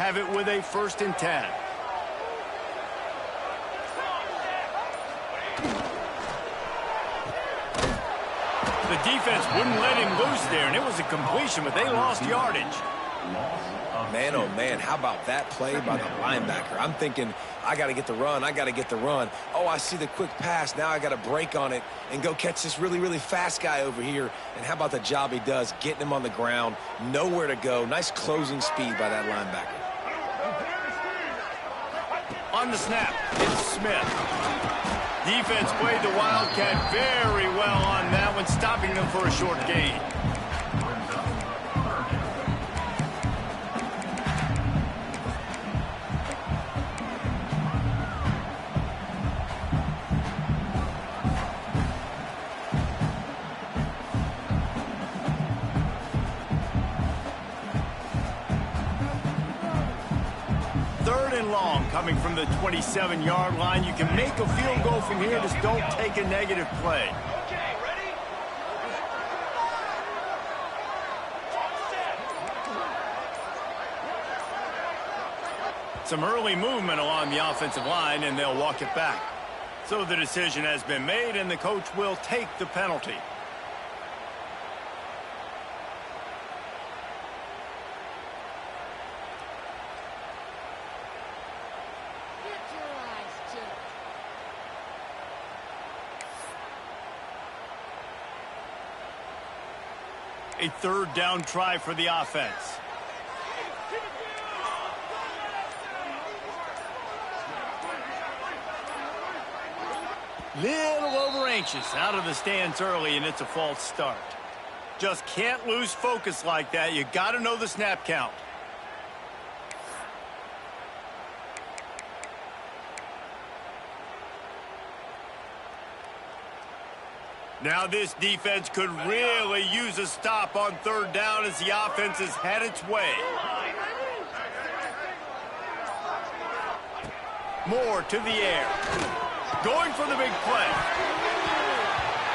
have it with a 1st and 10. The defense wouldn't let him loose there, and it was a completion, but they lost yardage. Man, oh, man, how about that play by the linebacker? I'm thinking, I got to get the run, I got to get the run. Oh, I see the quick pass. Now I got to break on it and go catch this really, really fast guy over here. And how about the job he does, getting him on the ground, nowhere to go. Nice closing speed by that linebacker. On the snap, it's Smith. Defense played the Wildcat very well on that one, stopping them for a short gain. Long coming from the 27-yard line. You can make a field goal from here, just don't take a negative play. Okay, ready? Some early movement along the offensive line, and they'll walk it back. So the decision has been made, and the coach will take the penalty. A 3rd down try for the offense. Little over anxious out of the stance early, and it's a false start. Just can't lose focus like that. You got to know the snap count. Now this defense could really use a stop on 3rd down as the offense has had its way. Moore to the air. Going for the big play.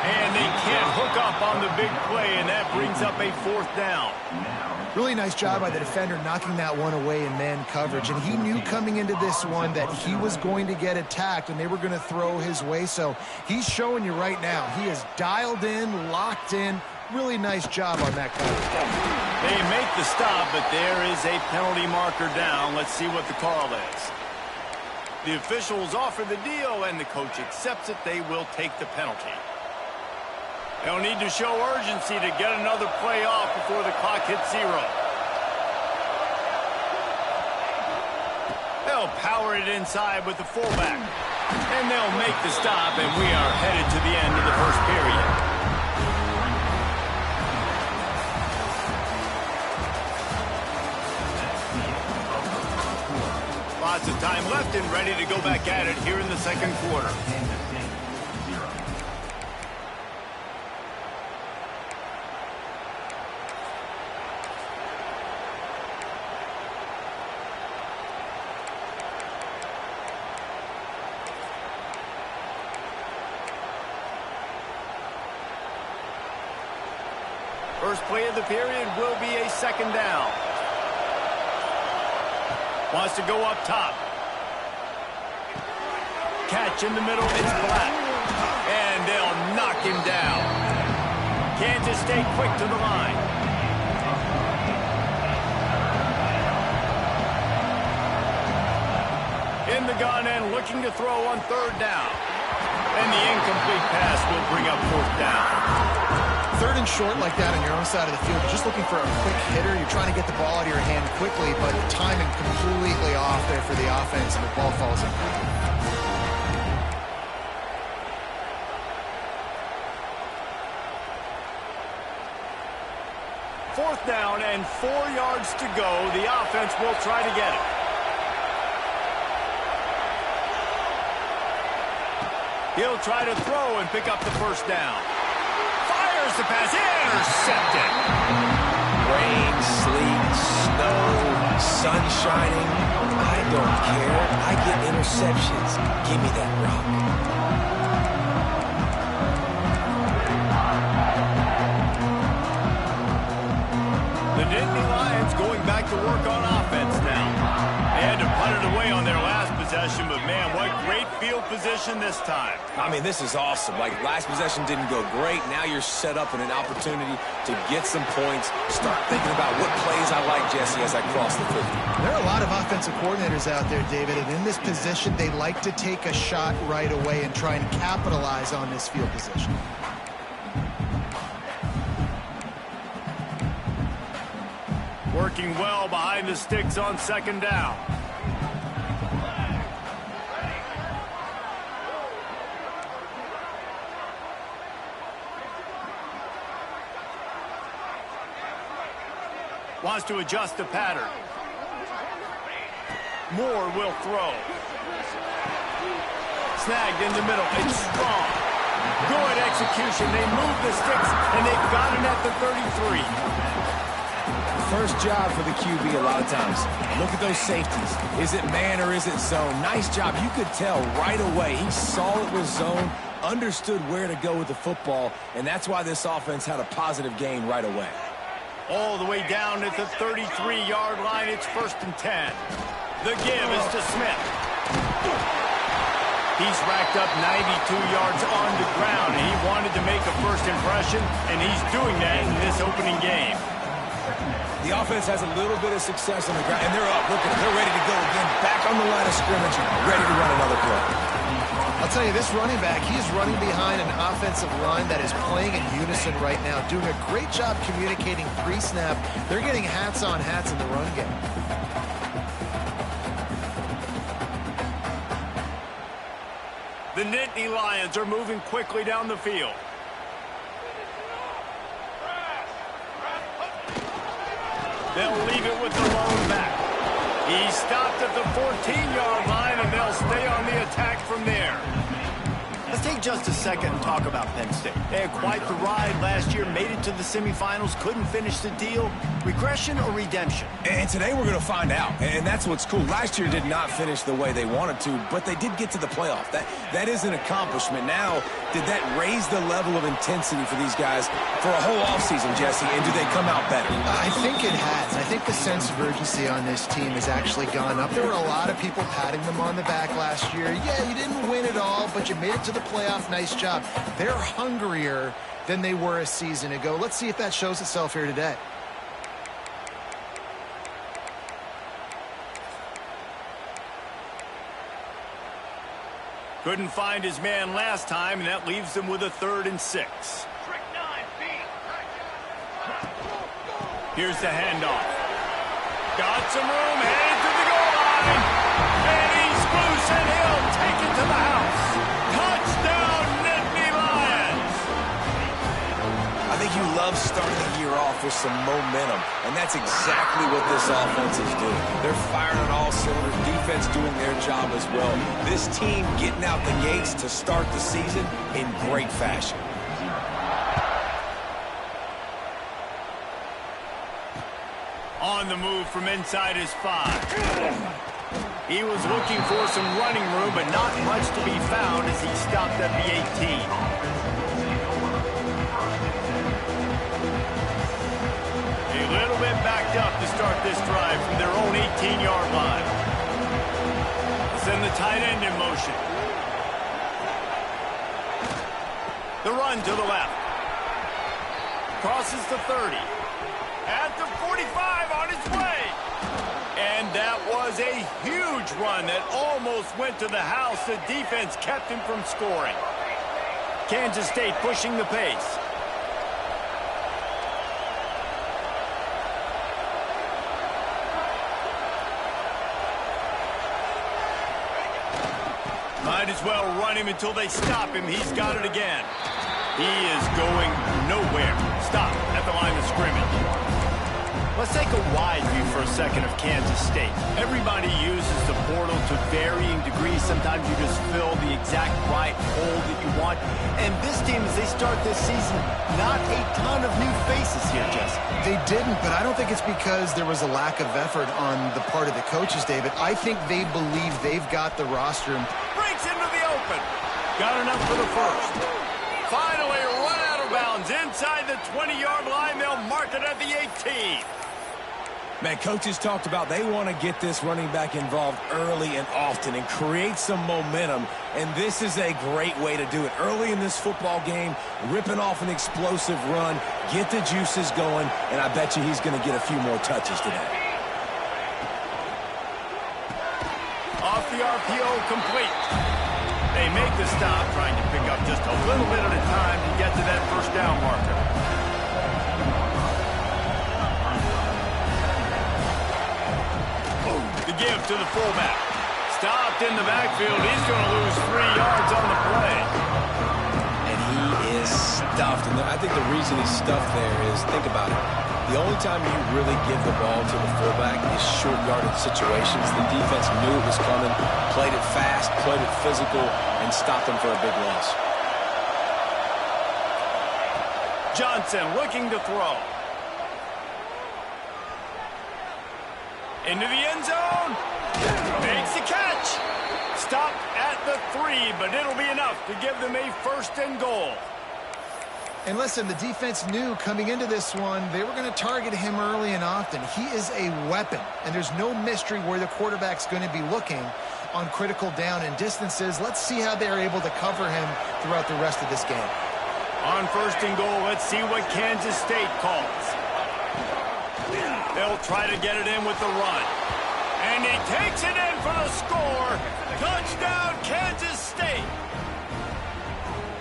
And they can't hook up on the big play, and that brings up a 4th down. Really nice job by the defender knocking that one away in man coverage. And he knew coming into this one that he was going to get attacked and they were going to throw his way. So he's showing you right now. He is dialed in, locked in. Really nice job on that coverage. They make the stop, but there is a penalty marker down. Let's see what the call is. The officials offer the deal, and the coach accepts it. They will take the penalty. They'll need to show urgency to get another play off before the clock hits 0. They'll power it inside with the fullback. And they'll make the stop, and we are headed to the end of the 1st period. Lots of time left and ready to go back at it here in the 2nd quarter. First play of the period will be a 2nd down. Wants to go up top. Catch in the middle, it's Black. And they'll knock him down. Kansas stay quick to the line. In the gun and looking to throw on 3rd down. And the incomplete pass will bring up 4th down. 3rd and short like that on your own side of the field, you're just looking for a quick hitter. You're trying to get the ball out of your hand quickly, but the timing completely off there for the offense, and the ball falls in. 4th down and 4 yards to go. The offense will try to get it. He'll try to throw and pick up the 1st down. Fires the pass, intercepted. Rain, sleet, snow, sun shining. I don't care. I get interceptions. Give me that rock. The Nittany Lions going back to work on offense now. possession, but man, what great field position this time. I mean, this is awesome. Like, last possession didn't go great. Now you're set up in an opportunity to get some points. Start thinking about what plays I like, Jesse, as I cross the 50. There are a lot of offensive coordinators out there, David, and in this position, they like to take a shot right away and try and capitalize on this field position. Working well behind the sticks on second down. Wants to adjust the pattern. Moore will throw. Snagged in the middle. It's strong. Good execution. They move the sticks, and they've got it at the 33. First job for the QB a lot of times. Look at those safeties. Is it man or is it zone? Nice job. You could tell right away. He saw it was zone, understood where to go with the football, and that's why this offense had a positive gain right away. All the way down at the 33-yard line. It's 1st and 10. The give is to Smith. He's racked up 92 yards on the ground, and he wanted to make a first impression, and he's doing that in this opening game. The offense has a little bit of success on the ground, and they're up. Look at it. They're ready to go again. Back on the line of scrimmage, ready to run another play. I'll tell you, this running back, he's running behind an offensive line that is playing in unison right now, doing a great job communicating pre-snap. They're getting hats on hats in the run game. The Nittany Lions are moving quickly down the field. They'll leave it with the lone back. He stopped at the 14-yard line, and they'll stay on the attack from there. Let's take just a second and talk about Penn State. They had quite the ride last year, made it to the semifinals, couldn't finish the deal. Regression or redemption? And today we're going to find out, and that's what's cool. Last year did not finish the way they wanted to, but they did get to the playoff. That is an accomplishment. Now, did that raise the level of intensity for these guys for a whole offseason, Jesse, and do they come out better? I think it has. I think the sense of urgency on this team has actually gone up. There were a lot of people patting them on the back last year. Yeah, you didn't win it all, but you made it to the playoff. Nice job. They're hungrier than they were a season ago. Let's see if that shows itself here today. Couldn't find his man last time, and that leaves him with a 3rd and 6. Here's the handoff. Got some room, headed to the goal line. And he's loose, and he'll take it to the house. Touchdown, Nittany Lions. I think you love starting the year off with some momentum, and that's exactly what this offense is doing. They're firing on all cylinders, defense doing their job as well. This team getting out the gates to start the season in great fashion. On the move from inside his 5. He was looking for some running room, but not much to be found as he stopped at the 18. A little bit backed up to start this drive from their own 18-yard line. Send the tight end in motion. The run to the left. Crosses the 30. At the 45 on his way. And that was a huge run that almost went to the house. The defense kept him from scoring. Kansas State pushing the pace. Might as well run him until they stop him. He's got it again. He is going nowhere. Stop at the line of scrimmage. Let's take a wide view for a second of Kansas State. Everybody uses the portal to varying degrees. Sometimes you just fill the exact right hole that you want. And this team, as they start this season, not a ton of new faces here, Jesse. They didn't, but I don't think it's because there was a lack of effort on the part of the coaches, David. I think they believe they've got the roster. Breaks into the open. Got enough for the first. Finally run out of bounds inside the 20-yard line. They'll mark it at the 18. Man, coaches talked about they want to get this running back involved early and often and create some momentum, and this is a great way to do it. Early in this football game, ripping off an explosive run, get the juices going, and I bet you he's going to get a few more touches today. Off the RPO, complete. They make the stop, trying to pick up just a little bit at a time to get to that first down marker. The give to the fullback. Stopped in the backfield. He's going to lose 3 yards on the play. And he is stuffed. And I think the reason he's stuffed there is, think about it, the only time you really give the ball to the fullback is short yardage situations. The defense knew it was coming, played it fast, played it physical, and stopped him for a big loss. Johnson looking to throw. Into the end zone. Makes the catch. Stopped at the 3, but it'll be enough to give them a 1st and goal. And listen, the defense knew coming into this one, they were going to target him early and often. He is a weapon, and there's no mystery where the quarterback's going to be looking on critical down and distances. Let's see how they're able to cover him throughout the rest of this game. On 1st and goal, let's see what Kansas State calls. They'll try to get it in with the run. And he takes it in for the score. Touchdown, Kansas State.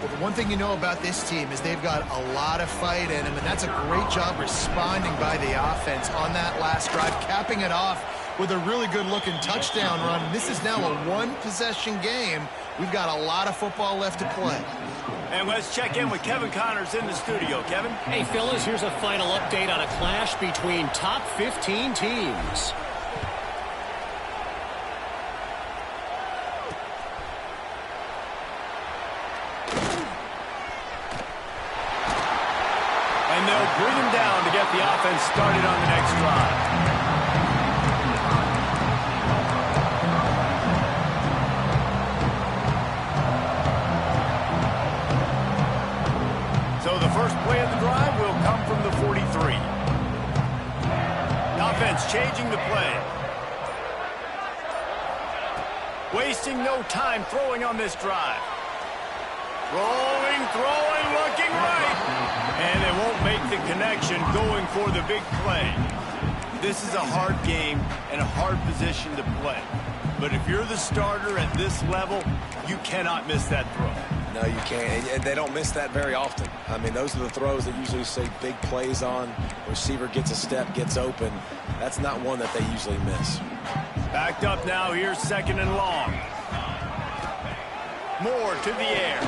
Well, the one thing you know about this team is they've got a lot of fight in them, and that's a great job responding by the offense on that last drive, capping it off with a really good-looking touchdown run. This is now a one-possession game. We've got a lot of football left to play. And let's check in with Kevin Connors in the studio. Kevin? Hey, fellas, here's a final update on a clash between top 15 teams. And they'll bring him down to get the offense started on the next drive. So the first play of the drive will come from the 43. Offense changing the play. Wasting no time throwing on this drive. Throwing, looking right. And they won't make the connection going for the big play. This is a hard game and a hard position to play. But if you're the starter at this level, you cannot miss that throw. No, you can't. And they don't miss that very often. I mean, those are the throws that usually say big plays on. Receiver gets a step, gets open. That's not one that they usually miss. Backed up now. Here's 2nd and long. Moore to the air.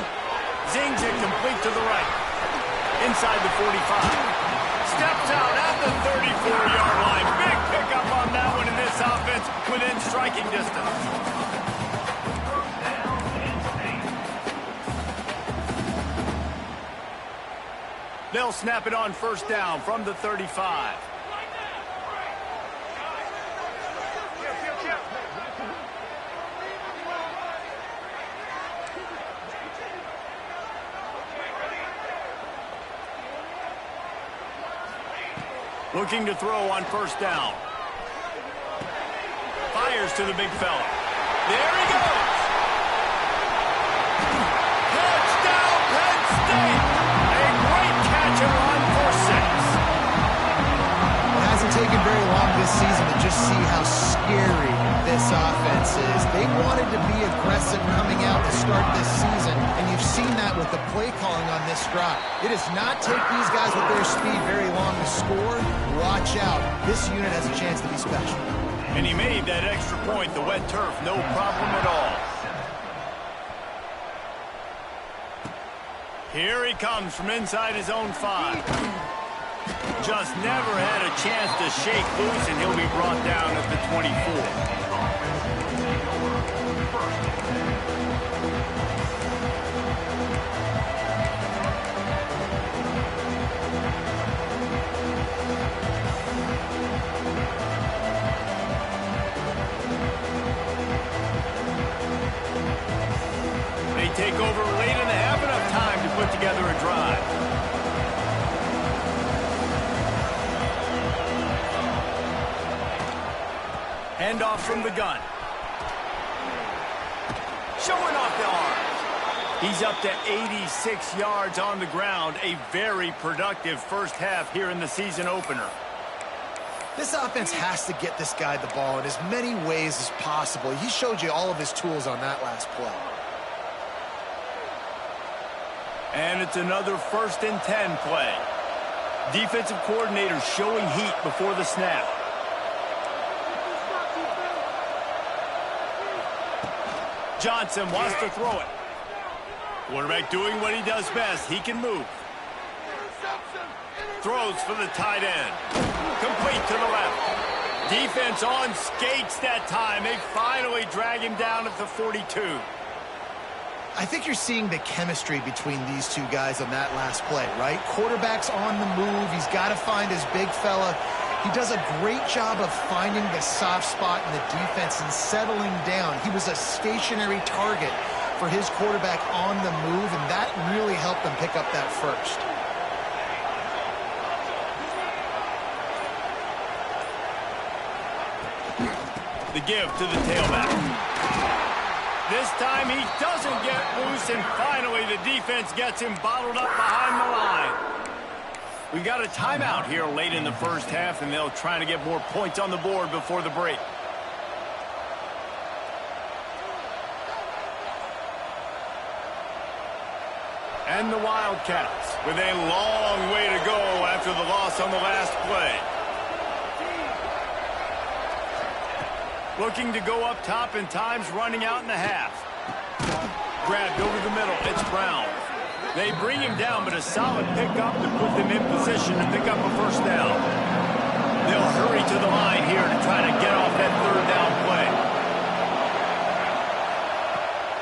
Zings it complete to the right. Inside the 45. Steps out at the 34-yard line. Big pickup on that one in this offense within striking distance. They'll snap it on 1st down from the 35. Looking to throw on 1st down. Fires to the big fella. There he goes. Touchdown, Penn State. A great catch and run for 6. It hasn't taken very long this season to just see how scary this offense is. They wanted to be aggressive coming out to start this season, and you've seen that with the play calling on this drive. It does not take these guys with their speed very long to score. Watch out. This unit has a chance to be special. And he made that extra point, the wet turf, no problem at all. Here he comes from inside his own 5. Just never had a chance to shake loose, and he'll be brought down at the 24. They take over late in the half, enough time to put together a drive. Handoff from the gun. Showing off the arm. He's up to 86 yards on the ground. A very productive first half here in the season opener. This offense has to get this guy the ball in as many ways as possible. He showed you all of his tools on that last play. And it's another 1st and 10 play. Defensive coordinator showing heat before the snap. Johnson wants to throw it. Quarterback doing what he does best. He can move. Throws for the tight end. Complete to the left. Defense on skates that time. They finally drag him down at the 42. I think you're seeing the chemistry between these two guys on that last play, right? Quarterback's on the move. He's got to find his big fella. He does a great job of finding the soft spot in the defense and settling down. He was a stationary target for his quarterback on the move, and that really helped them pick up that first. The give to the tailback. This time he doesn't get loose, and finally the defense gets him bottled up behind the line. We got a timeout here late in the first half, and they'll try to get more points on the board before the break. And the Wildcats with a long way to go after the loss on the last play. Looking to go up top, and time's running out in the half. Grabbed over the middle. It's Brown. They bring him down, but a solid pickup to put them in position to pick up a first down. They'll hurry to the line here to try to get off that 3rd down play.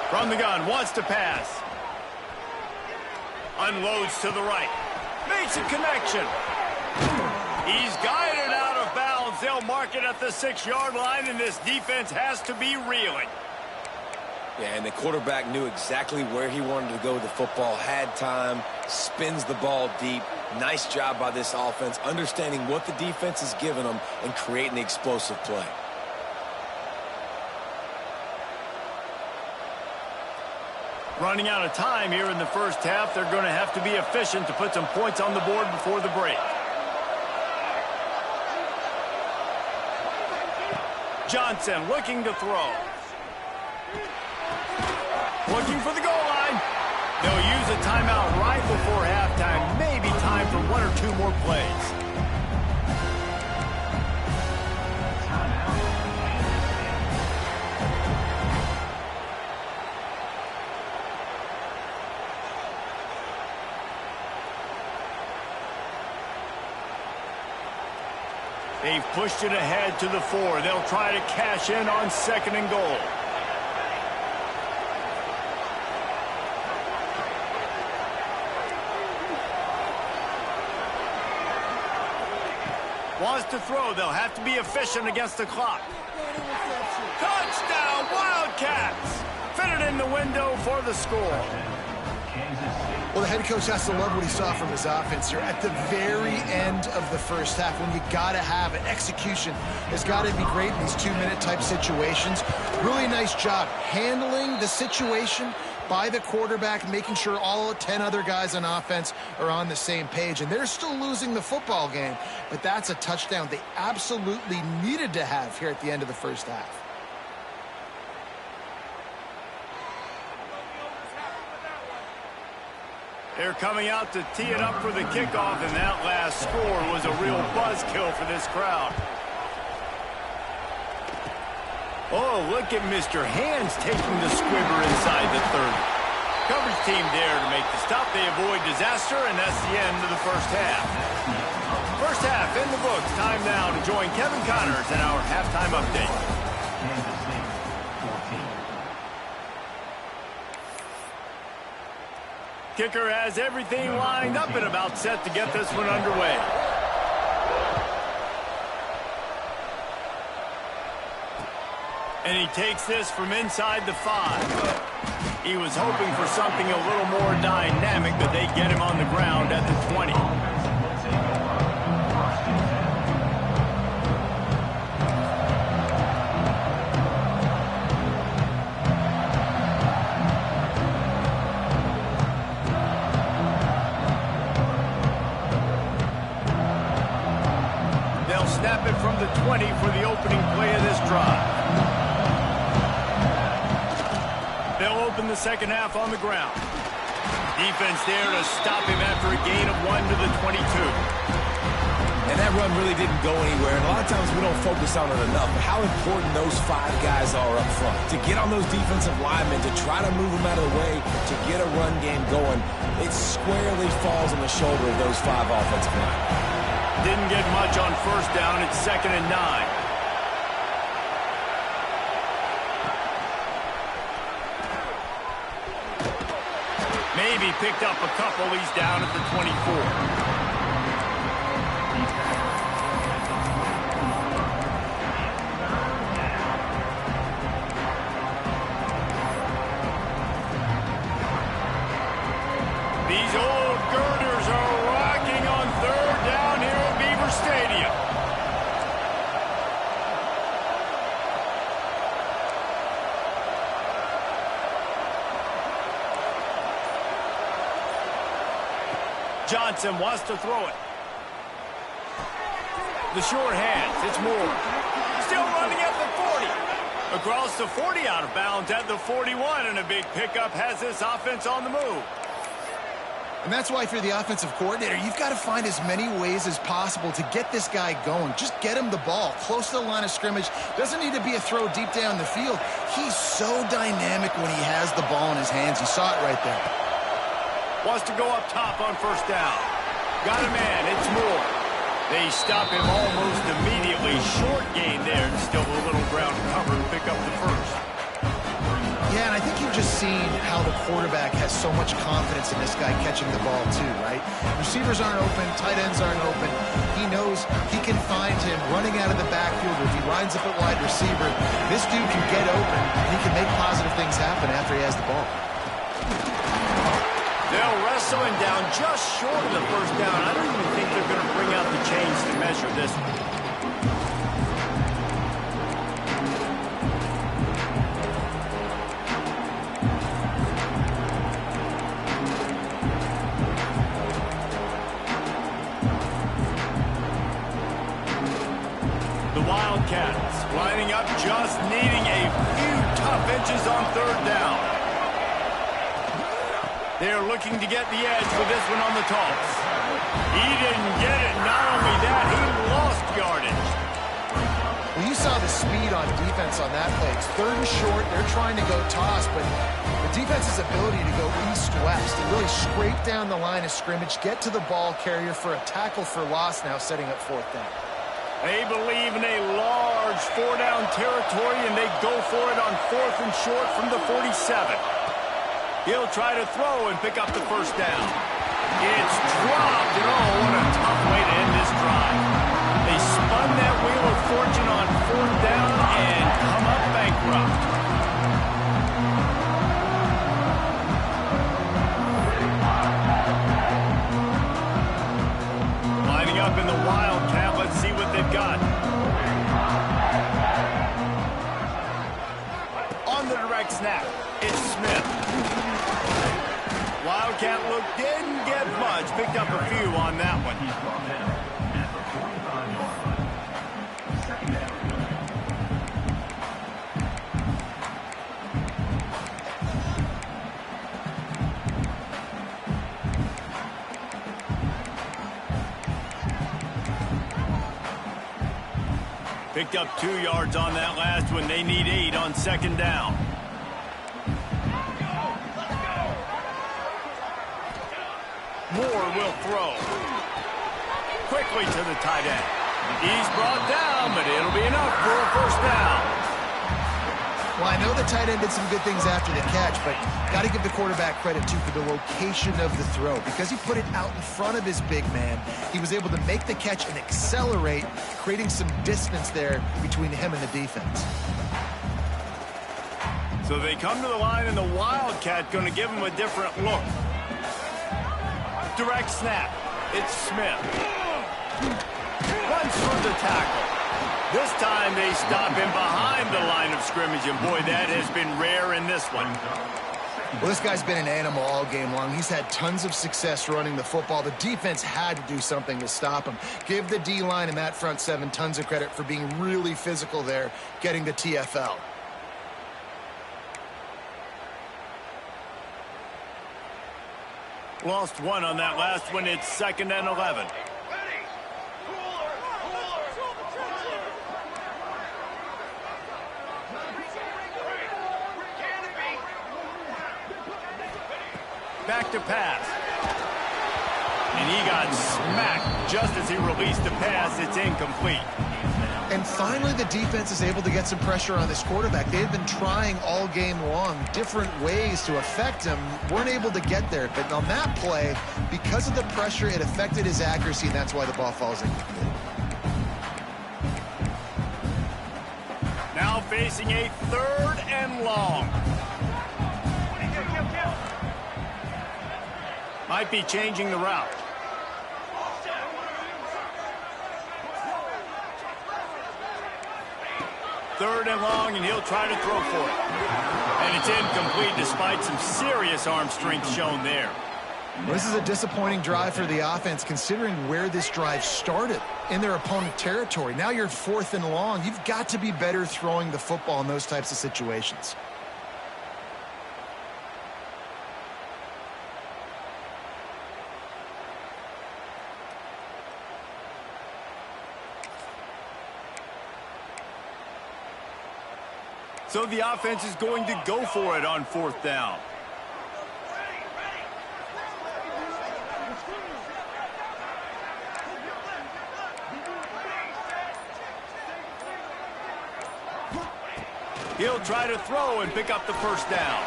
From the gun, wants to pass. Unloads to the right. Makes a connection. He's guided out of bounds. They'll mark it at the 6-yard line, and this defense has to be reeling. Yeah, and the quarterback knew exactly where he wanted to go with the football, had time, spins the ball deep. Nice job by this offense, understanding what the defense is giving them and creating the explosive play. Running out of time here in the first half. They're going to have to be efficient to put some points on the board before the break. Johnson looking to throw. Looking for the goal line. They'll use a timeout right before halftime. Maybe time for 1 or 2 more plays. They've pushed it ahead to the 4. They'll try to cash in on 2nd and goal. Wants to throw. They'll have to be efficient against the clock. Touchdown, Wildcats! Fit it in the window for the score. Well, the head coach has to love what he saw from his offense here at the very end of the first half, when you got to have it. Execution has got to be great in these 2-minute type situations. Really nice job handling the situation by the quarterback, making sure all 10 other guys on offense are on the same page. And they're still losing the football game, but that's a touchdown they absolutely needed to have here at the end of the first half. They're coming out to tee it up for the kickoff, and that last score was a real buzzkill for this crowd. Oh, look at Mr. Hands taking the squibber inside the 30. Coverage team there to make the stop. They avoid disaster, and that's the end of the first half. First half in the books. Time now to join Kevin Connors in our halftime update. Kicker has everything lined up and about set to get this one underway. And he takes this from inside the 5. He was hoping for something a little more dynamic, but they get him on the ground at the 20. open the second half on the ground. Defense there to stop him after a gain of 1 to the 22. And that run really didn't go anywhere. And a lot of times we don't focus on it enough. But how important those 5 guys are up front. To get on those defensive linemen, to try to move them out of the way, to get a run game going, it squarely falls on the shoulder of those 5 offensive linemen. Didn't get much on first down. It's 2nd and 9. Maybe picked up a couple. He's down at the 24. These old girders are rocking on 3rd down here at Beaver Stadium. Johnson wants to throw it. The short hands. It's Moore. Still running at the 40. Across the 40, out of bounds at the 41, and a big pickup has this offense on the move. And that's why if you're the offensive coordinator, you've got to find as many ways as possible to get this guy going. Just get him the ball close to the line of scrimmage. Doesn't need to be a throw deep down the field. He's so dynamic when he has the ball in his hands. You saw it right there. Wants to go up top on first down. Got a man. It's Moore. They stop him almost immediately. Short gain there, and still a little ground cover to pick up the first. Yeah, and I think you've just seen how the quarterback has so much confidence in this guy catching the ball too, right? Receivers aren't open, tight ends aren't open. He knows he can find him running out of the backfield. If he lines up at wide receiver, this dude can get open, and he can make positive things happen after he has the ball. They'll wrestle him down just short of the first down. I don't even think they're going to bring out the chains to measure this one. The Wildcats lining up, just needing a few tough inches on 3rd down. They're looking to get the edge with this one on the toss. He didn't get it. Not only that, he lost yardage. Well, you saw the speed on defense on that play. It's 3rd and short. They're trying to go toss, but the defense's ability to go east-west and really scrape down the line of scrimmage, get to the ball carrier for a tackle for loss now, setting up 4th down. They believe in a large 4-down territory, and they go for it on 4th and short from the 47. He'll try to throw and pick up the first down. It's dropped, and oh, what a tough way to end this drive. They spun that wheel of fortune on 4th down and come up bankrupt. Lining up in the Wildcat, let's see what they've got. On the direct snap, it's Smith. Wildcat look didn't get much. Picked up a few on that one. Picked up 2 yards on that last one. They need 8 on 2nd down. Moore will throw. Quickly to the tight end. He's brought down, but it'll be enough for a first down. Well, I know the tight end did some good things after the catch, but got to give the quarterback credit, too, for the location of the throw. Because he put it out in front of his big man, he was able to make the catch and accelerate, creating some distance there between him and the defense. So they come to the line, and the Wildcat going to give him a different look. Direct snap. It's Smith. Runs through the tackle. This time they stop him behind the line of scrimmage, and boy, that has been rare in this one. Well, this guy's been an animal all game long. He's had tons of success running the football. The defense had to do something to stop him. Give the D-line and that front 7 tons of credit for being really physical there, getting the TFL. Lost one on that last one. It's 2nd and 11. Back to pass. And he got smacked just as he released the pass. It's incomplete. And finally, the defense is able to get some pressure on this quarterback. They've been trying all game long different ways to affect him. Weren't able to get there. But on that play, because of the pressure, it affected his accuracy, and that's why the ball falls incomplete. Now facing a 3rd and long. Might be changing the route. Third and long, and he'll try to throw for it. And it's incomplete despite some serious arm strength shown there. This is a disappointing drive for the offense, considering where this drive started in their opponent territory. Now you're 4th and long. You've got to be better throwing the football in those types of situations. So the offense is going to go for it on 4th down. He'll try to throw and pick up the 1st down.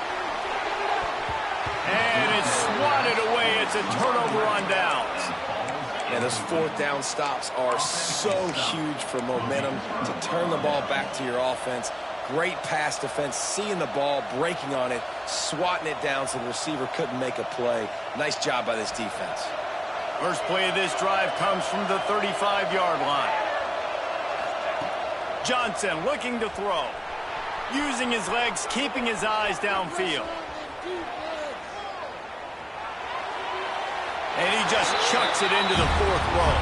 And it's swatted away. It's a turnover on downs. Man, those 4th down stops are so huge for momentum to turn the ball back to your offense. Great pass defense, seeing the ball, breaking on it, swatting it down so the receiver couldn't make a play. Nice job by this defense. First play of this drive comes from the 35-yard line. Johnson looking to throw. Using his legs, keeping his eyes downfield. And he just chucks it into the 4th row.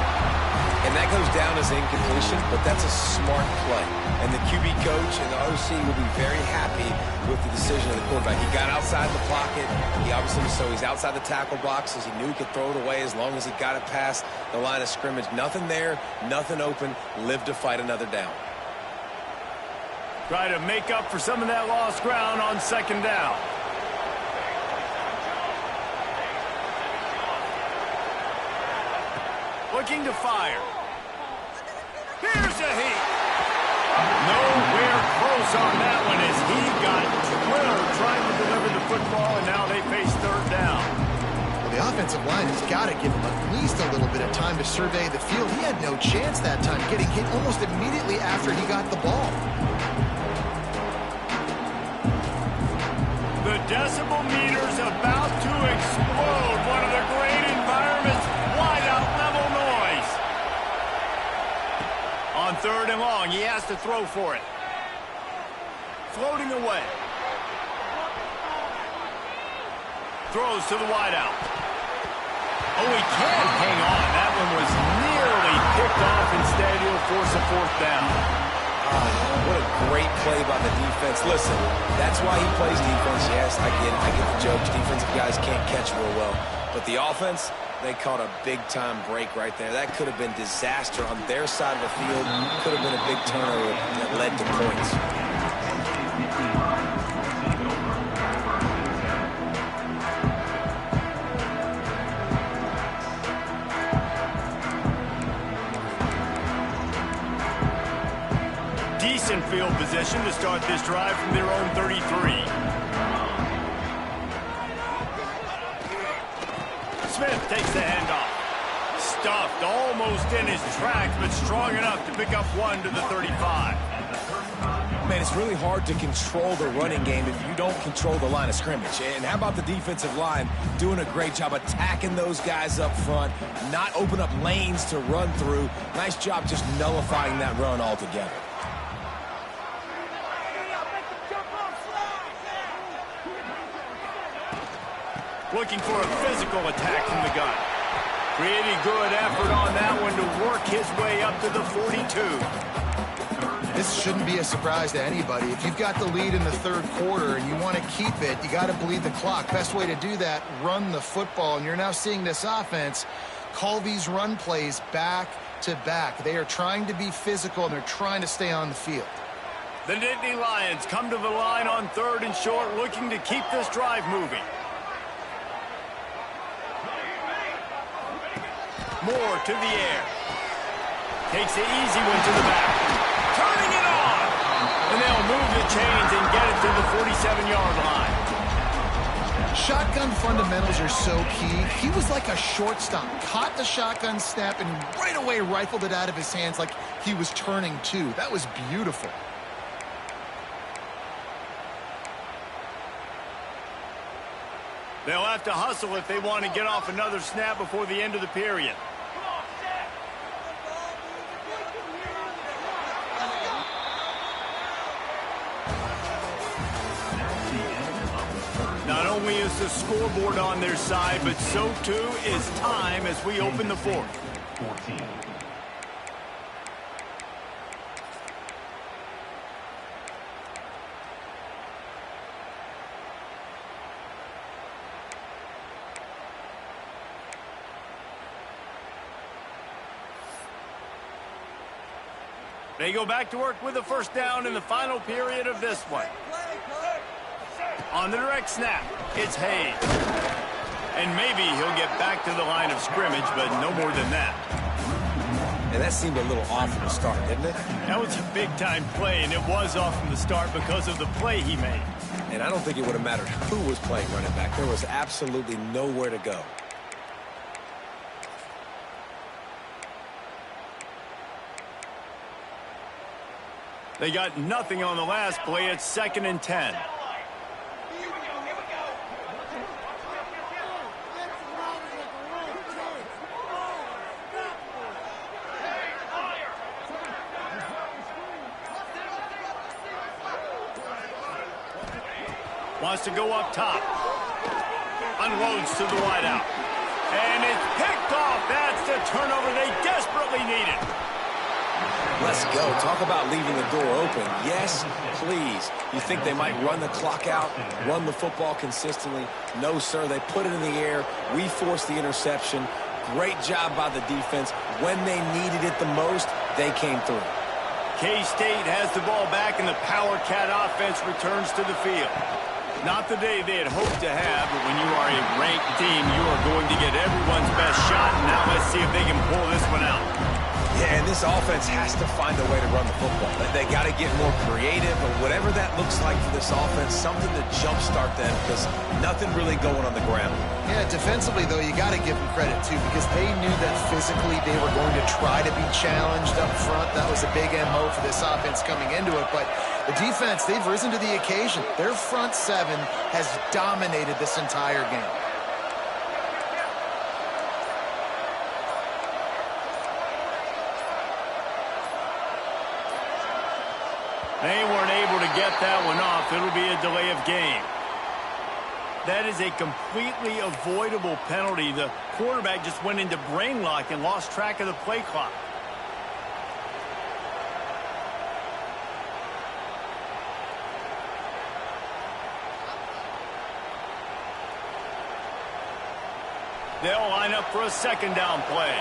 And that goes down as incompletion, but that's a smart play. And the QB coach and the OC will be very happy with the decision of the quarterback. He got outside the pocket. He obviously, so he's outside the tackle boxes. He knew he could throw it away as long as he got it past the line of scrimmage. Nothing there, nothing open. Live to fight another down. Try to make up for some of that lost ground on 2nd down. Looking to fire. Here's a heat. Nowhere close on that one as he got drilled trying to deliver the football, and now they face 3rd down. Well, the offensive line has got to give him at least a little bit of time to survey the field. He had no chance that time, getting hit almost immediately after he got the ball. The decibel meter's about to explode. One of the great environments, wide out level noise. On 3rd and long, he has to throw for it. Floating away. Throws to the wideout. Oh, he can't hang on. That one was nearly picked off. Instead, he'll force a 4th down. What a great play by the defense. Listen, that's why he plays defense. Yes, I get it. I get the jokes. Defensive guys can't catch real well. But the offense, they caught a big-time break right there. That could have been disaster on their side of the field. Could have been a big turnover that led to points. Decent field position to start this drive from their own 33. Smith takes the handoff. Stuffed almost in his tracks, but strong enough to pick up 1 to the 35. Man, it's really hard to control the running game if you don't control the line of scrimmage. And how about the defensive line doing a great job attacking those guys up front, not open up lanes to run through. Nice job just nullifying that run altogether. Looking for a physical attack from the gun. Pretty good effort on that one to work his way up to the 42. This shouldn't be a surprise to anybody. If you've got the lead in the third quarter and you want to keep it, you got to bleed the clock. Best way to do that, run the football. And you're now seeing this offense call these run plays back to back. They are trying to be physical, and they're trying to stay on the field. The Nittany Lions come to the line on 3rd and short, looking to keep this drive moving. Moore to the air. Takes the easy one to the back. Turning it on! And they'll move the chains and get it to the 47-yard line. Shotgun fundamentals are so key. He was like a shortstop. Caught the shotgun snap and right away rifled it out of his hands like he was turning two. That was beautiful. They'll have to hustle if they want to get off another snap before the end of the period. Not only is the scoreboard on their side, but so too is time as we open the fourth. 14. They go back to work with a first down in the final period of this one. On the direct snap, it's Hayes. And maybe he'll get back to the line of scrimmage, but no more than that. And that seemed a little off from the start, didn't it? That was a big-time play, and it was off from the start because of the play he made. And I don't think it would have mattered who was playing running back. There was absolutely nowhere to go. They got nothing on the last play. It's 2nd and 10. Wants to go up top. Unloads to the wideout. And it's picked off. That's the turnover they desperately needed. Let's go. Talk about leaving the door open. Yes, please. You think they might run the clock out, run the football consistently? No, sir. They put it in the air. We forced the interception. Great job by the defense. When they needed it the most, they came through. K-State has the ball back, and the Power Cat offense returns to the field. Not the day they had hoped to have, but when you are a ranked team, you are going to get everyone's best shot. Now let's see if they can pull this one out. Yeah, and this offense has to find a way to run the football. They got to get more creative, or whatever that looks like for this offense, something to jumpstart them, because nothing really going on the ground. Yeah, defensively, though, you got to give them credit, too, because they knew that physically they were going to try to be challenged up front. That was a big MO for this offense coming into it. But the defense, they've risen to the occasion. Their front seven has dominated this entire game. They weren't able to get that one off. It'll be a delay of game. That is a completely avoidable penalty. The quarterback just went into brain lock and lost track of the play clock. They'll line up for a 2nd down play.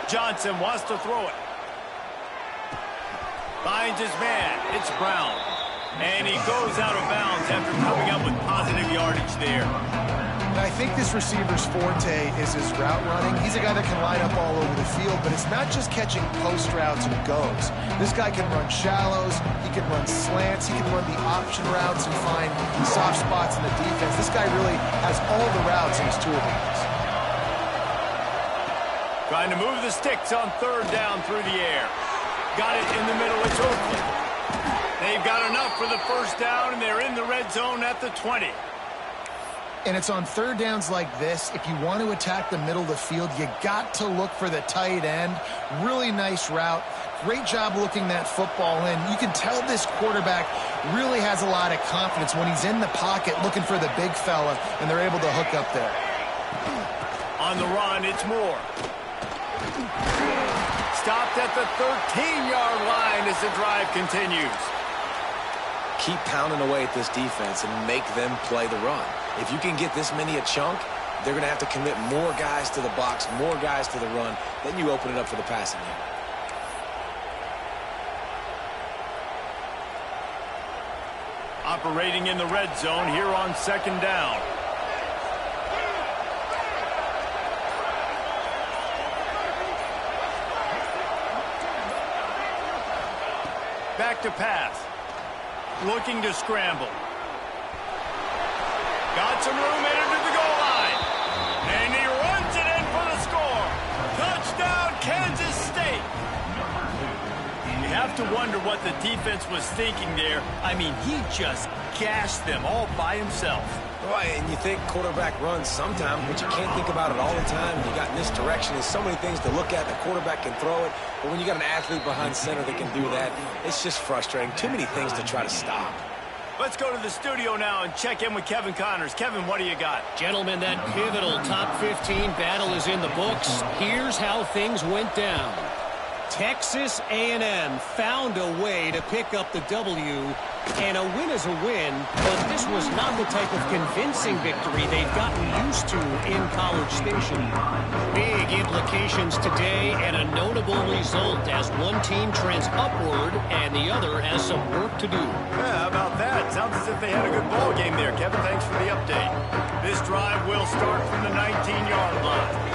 Johnson wants to throw it. Finds his man. It's Brown. And he goes out of bounds after coming up with positive yardage there. And I think this receiver's forte is his route running. He's a guy that can line up all over the field, but it's not just catching post routes and goes. This guy can run shallows. He can run slants. He can run the option routes and find soft spots in the defense. This guy really has all the routes in his toolbox. Trying to move the sticks on 3rd down through the air. Got it in the middle. It's Oakley. They've got enough for the first down, and they're in the red zone at the 20. And it's on 3rd downs like this. If you want to attack the middle of the field, you got to look for the tight end. Really nice route. Great job looking that football in. You can tell this quarterback really has a lot of confidence when he's in the pocket looking for the big fella, and they're able to hook up there. On the run, it's Moore. Stopped at the 13-yard line as the drive continues. Keep pounding away at this defense and make them play the run. If you can get this many a chunk, they're going to have to commit more guys to the box, more guys to the run. Then you open it up for the passing game. Operating in the red zone here on 2nd down. Back to pass. Looking to scramble. Got some room into the goal line. And he runs it in for the score. Touchdown, Kansas State. You have to wonder what the defense was thinking there. I mean, he just gashed them all by himself. Right, and you think quarterback runs sometimes, but you can't think about it all the time. You got misdirection. There's so many things to look at. The quarterback can throw it, but when you got an athlete behind center that can do that, it's just frustrating. Too many things to try to stop. Let's go to the studio now and check in with Kevin Connors. Kevin, what do you got? Gentlemen, that pivotal top 15 battle is in the books. Here's how things went down. Texas A&M found a way to pick up the W, and a win is a win, but this was not the type of convincing victory they've gotten used to in College Station. Big implications today and a notable result as one team trends upward and the other has some work to do. Yeah, how about that? Sounds as if they had a good ball game there. Kevin, thanks for the update. This drive will start from the 19-yard line.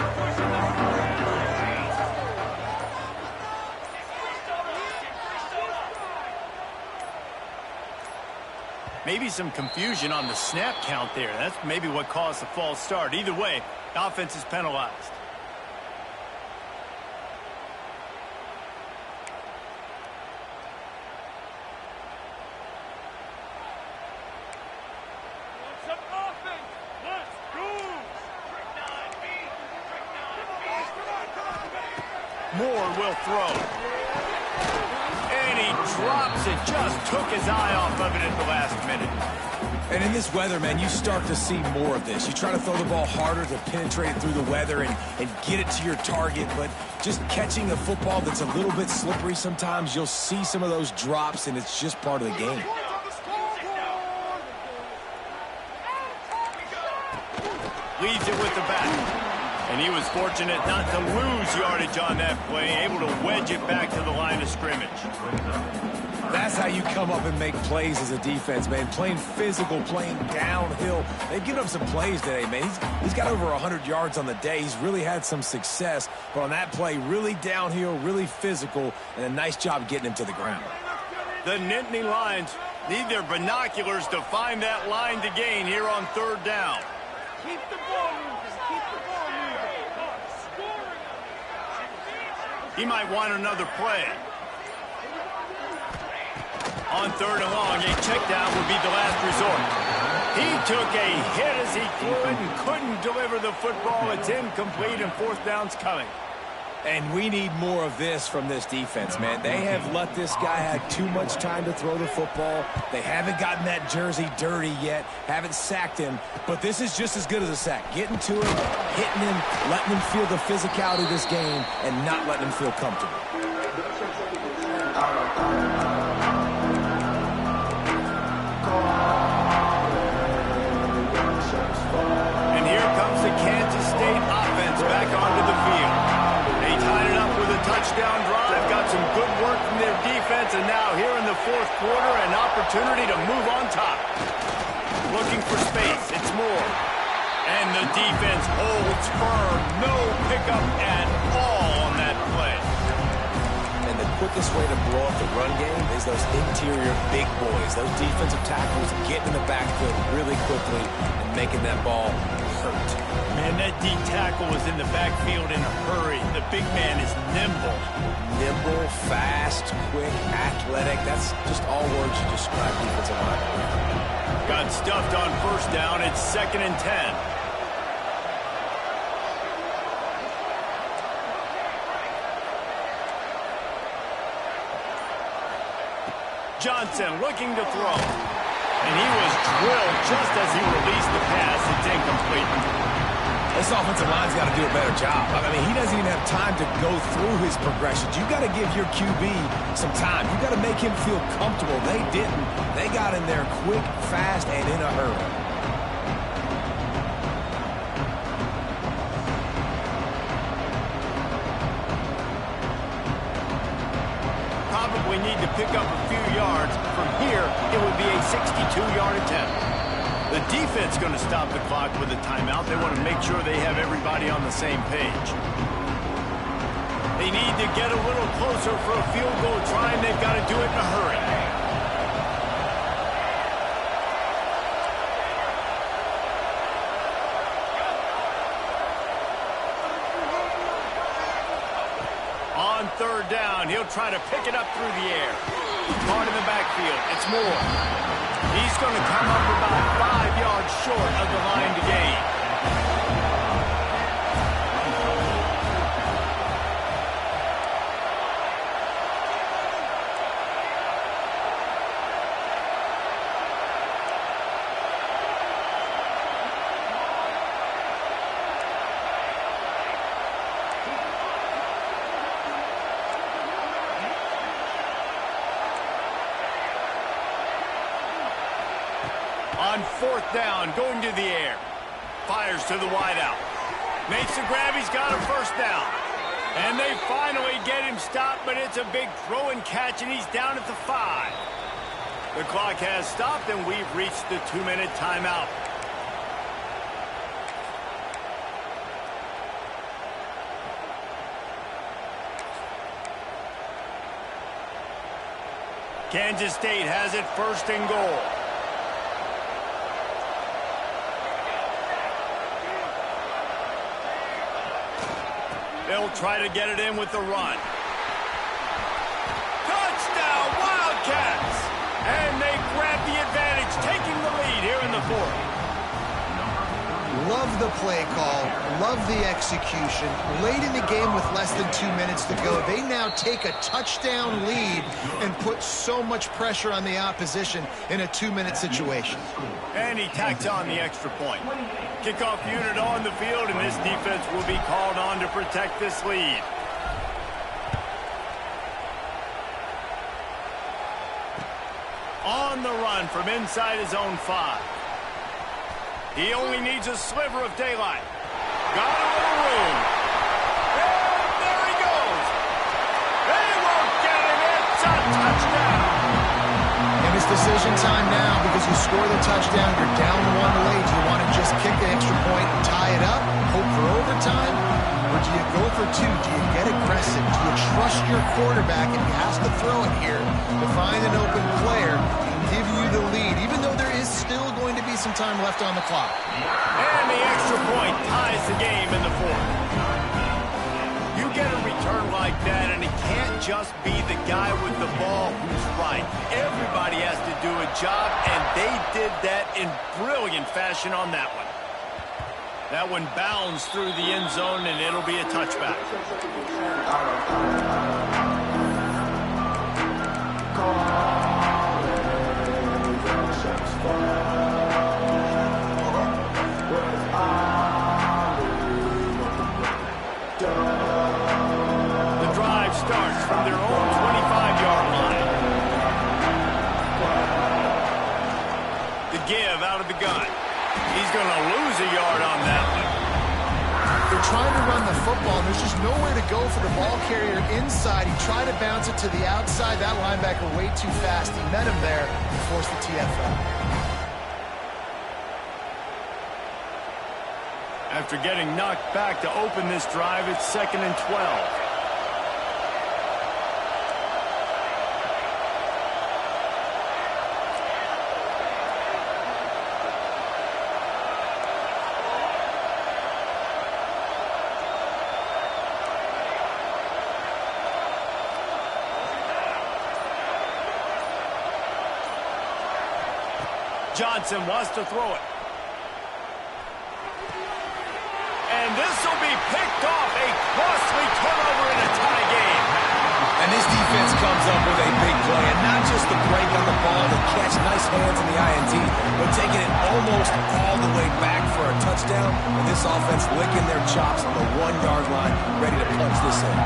Maybe some confusion on the snap count there. That's maybe what caused the false start. Either way, the offense is penalized. Moore will throw. And he drops it. Just took his eye off of it at the last minute. And in this weather, man, you start to see more of this. You try to throw the ball harder to penetrate it through the weather and get it to your target, but just catching a football that's a little bit slippery sometimes, you'll see some of those drops, and it's just part of the game. Leads it with the back. And he was fortunate not to lose yardage on that play, able to wedge it back to the line of scrimmage. That's how you come up and make plays as a defense, man. Playing physical, playing downhill. They've given up some plays today, man. He's got over 100 yards on the day. He's really had some success. But on that play, really downhill, really physical, and a nice job getting him to the ground. The Nittany Lions need their binoculars to find that line to gain here on 3rd down. Keep the ball moving. Keep the ball moving. He might want another play. On 3rd and long, a check down would be the last resort. He took a hit as he threw it and couldn't deliver the football. It's incomplete and 4th down's coming. And we need more of this from this defense, man. They have let this guy have too much time to throw the football. They haven't gotten that jersey dirty yet, haven't sacked him, but this is just as good as a sack. Getting to him, hitting him, letting him feel the physicality of this game, and not letting him feel comfortable. And here comes the Kansas State offense back onto the field. They tied it up with a touchdown drive, got some good work from their defense, and now here in the 4th quarter, an opportunity to move on top. Looking for space, it's Moore. And the defense holds firm, no pickup at all on that play. And the quickest way to blow up the run game is those interior big boys, those defensive tackles getting in the backfield really quickly and making that ball hurt. Man, that D tackle was in the backfield in a hurry. The big man is nimble. Nimble, fast, quick, athletic. That's just all words to describe defensive line. Got stuffed on 1st down. It's 2nd and 10. Johnson looking to throw. And he was drilled just as he released the pass. It's incomplete. This offensive line's got to do a better job. I mean, he doesn't even have time to go through his progressions. You got to give your QB some time. You got to make him feel comfortable. They didn't. They got in there quick, fast, and in a hurry. Probably need to pick up a few yards. From here, it would be a 62-yard attempt. The defense going to stop the clock with a timeout. They want to make sure they have everybody on the same page. They need to get a little closer for a field goal try, and they've got to do it in a hurry. On third down, he'll try to pick it up through the air. Caught in the backfield. It's Moore. He's going to come up about 5 yards short of the line to gain. On fourth down, going to the air. Fires to the wideout. Makes the grab. He's got a first down. And they finally get him stopped, but it's a big throw and catch, and he's down at the 5. The clock has stopped, and we've reached the 2-minute timeout. Kansas State has it first and goal. They'll try to get it in with the run. Touchdown, Wildcats! And they grab the advantage, taking the lead here in the fourth. Love the play call. Love the execution. Late in the game with less than 2 minutes to go, they now take a touchdown lead and put so much pressure on the opposition in a 2-minute situation. And he tacks on the extra point. Kickoff unit on the field, and this defense will be called on to protect this lead. On the run from inside his own 5. He only needs a sliver of daylight. Got a little room. And there he goes. They won't get him. It's a touchdown. And it's decision time now because you score the touchdown, you're down 1 late. Do you want to just kick the extra point and tie it up, hope for overtime? Or do you go for 2? Do you get aggressive? Do you trust your quarterback if he has to throw it here to find an open player and give you the lead, even though there is still going to be some time left on the clock? And the extra point ties the game in the fourth. You get a return like that, and it can't just be the guy with the ball who's right. Everybody has to do a job, and they did that in brilliant fashion on that one. That one bounds through the end zone, and it'll be a touchback. The drive starts from their own 25-yard line. The give out of the gun. He's going to lose a yard on that one. They're trying to run the football, and there's just nowhere to go for the ball carrier inside. He tried to bounce it to the outside. That linebacker way too fast. He met him there and forced the TFL. After getting knocked back to open this drive, it's 2nd and 12. Johnson wants to throw it. And this will be picked off. A costly turnover in a tie game. And this defense comes up with a big play, and not just the break on the ball, the catch, nice hands in the INT, but taking it almost all the way back for a touchdown, and this offense licking their chops on the 1-yard line, ready to punch this in.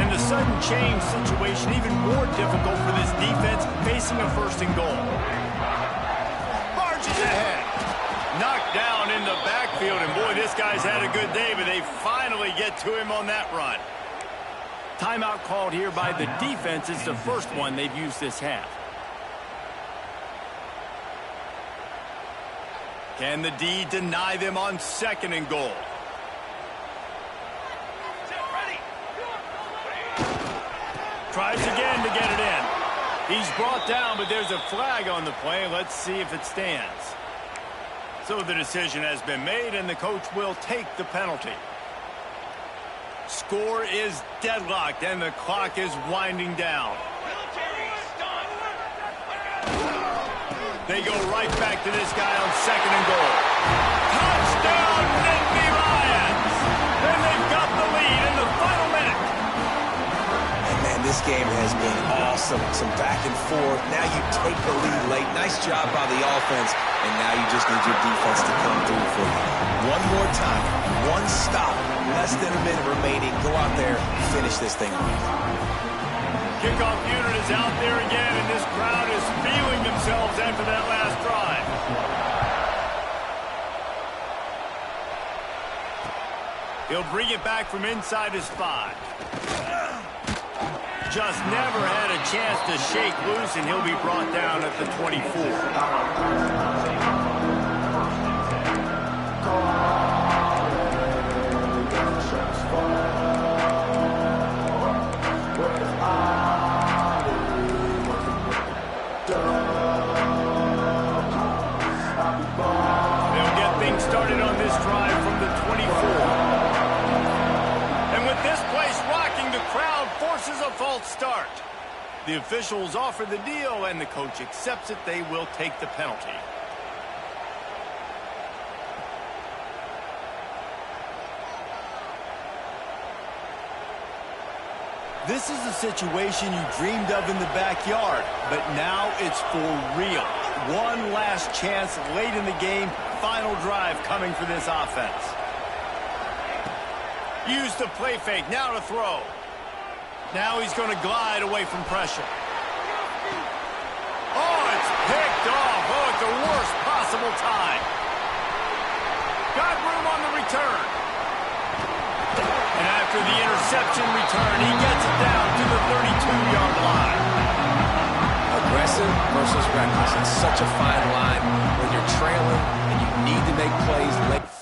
And the sudden change situation even more difficult for this defense facing a first and goal. Barges ahead. Knocked down in the backfield, and boy, this guy's had a good day, but they finally get to him on that run. Timeout called here by the defense. It's the first one they've used this half. Can the D deny them on second and goal? Tries again to get it in. He's brought down, but there's a flag on the play. Let's see if it stands. So the decision has been made, and the coach will take the penalty. Score is deadlocked, and the clock is winding down. They go right back to this guy on second and goal. Touchdown, Nittany Lions! Then they've got the lead in the final minute. And man, this game has been awesome. Some back and forth. Now you take the lead late. Nice job by the offense. And now you just need your defense to come through for you. One more time. One stop. Less than a minute remaining. Go out there, finish this thing off. Kickoff unit is out there again, and this crowd is feeling themselves after that last drive. He'll bring it back from inside his 5. Just never had a chance to shake loose, and he'll be brought down at the 24. They'll get things started on this drive from the 24. And with this place rocking, the crowd forces a false start. The officials offer the deal, and the coach accepts it. They will take the penalty. This is the situation you dreamed of in the backyard, but now it's for real. One last chance late in the game. Final drive coming for this offense. Use the play fake. Now to throw. Now he's going to glide away from pressure. Oh, it's picked off. Oh, at the worst possible time. Got room on the return. And after the interception return, he gets it down to the 32-yard line. Aggressive versus reckless. It's such a fine line when you're trailing and you need to make plays late.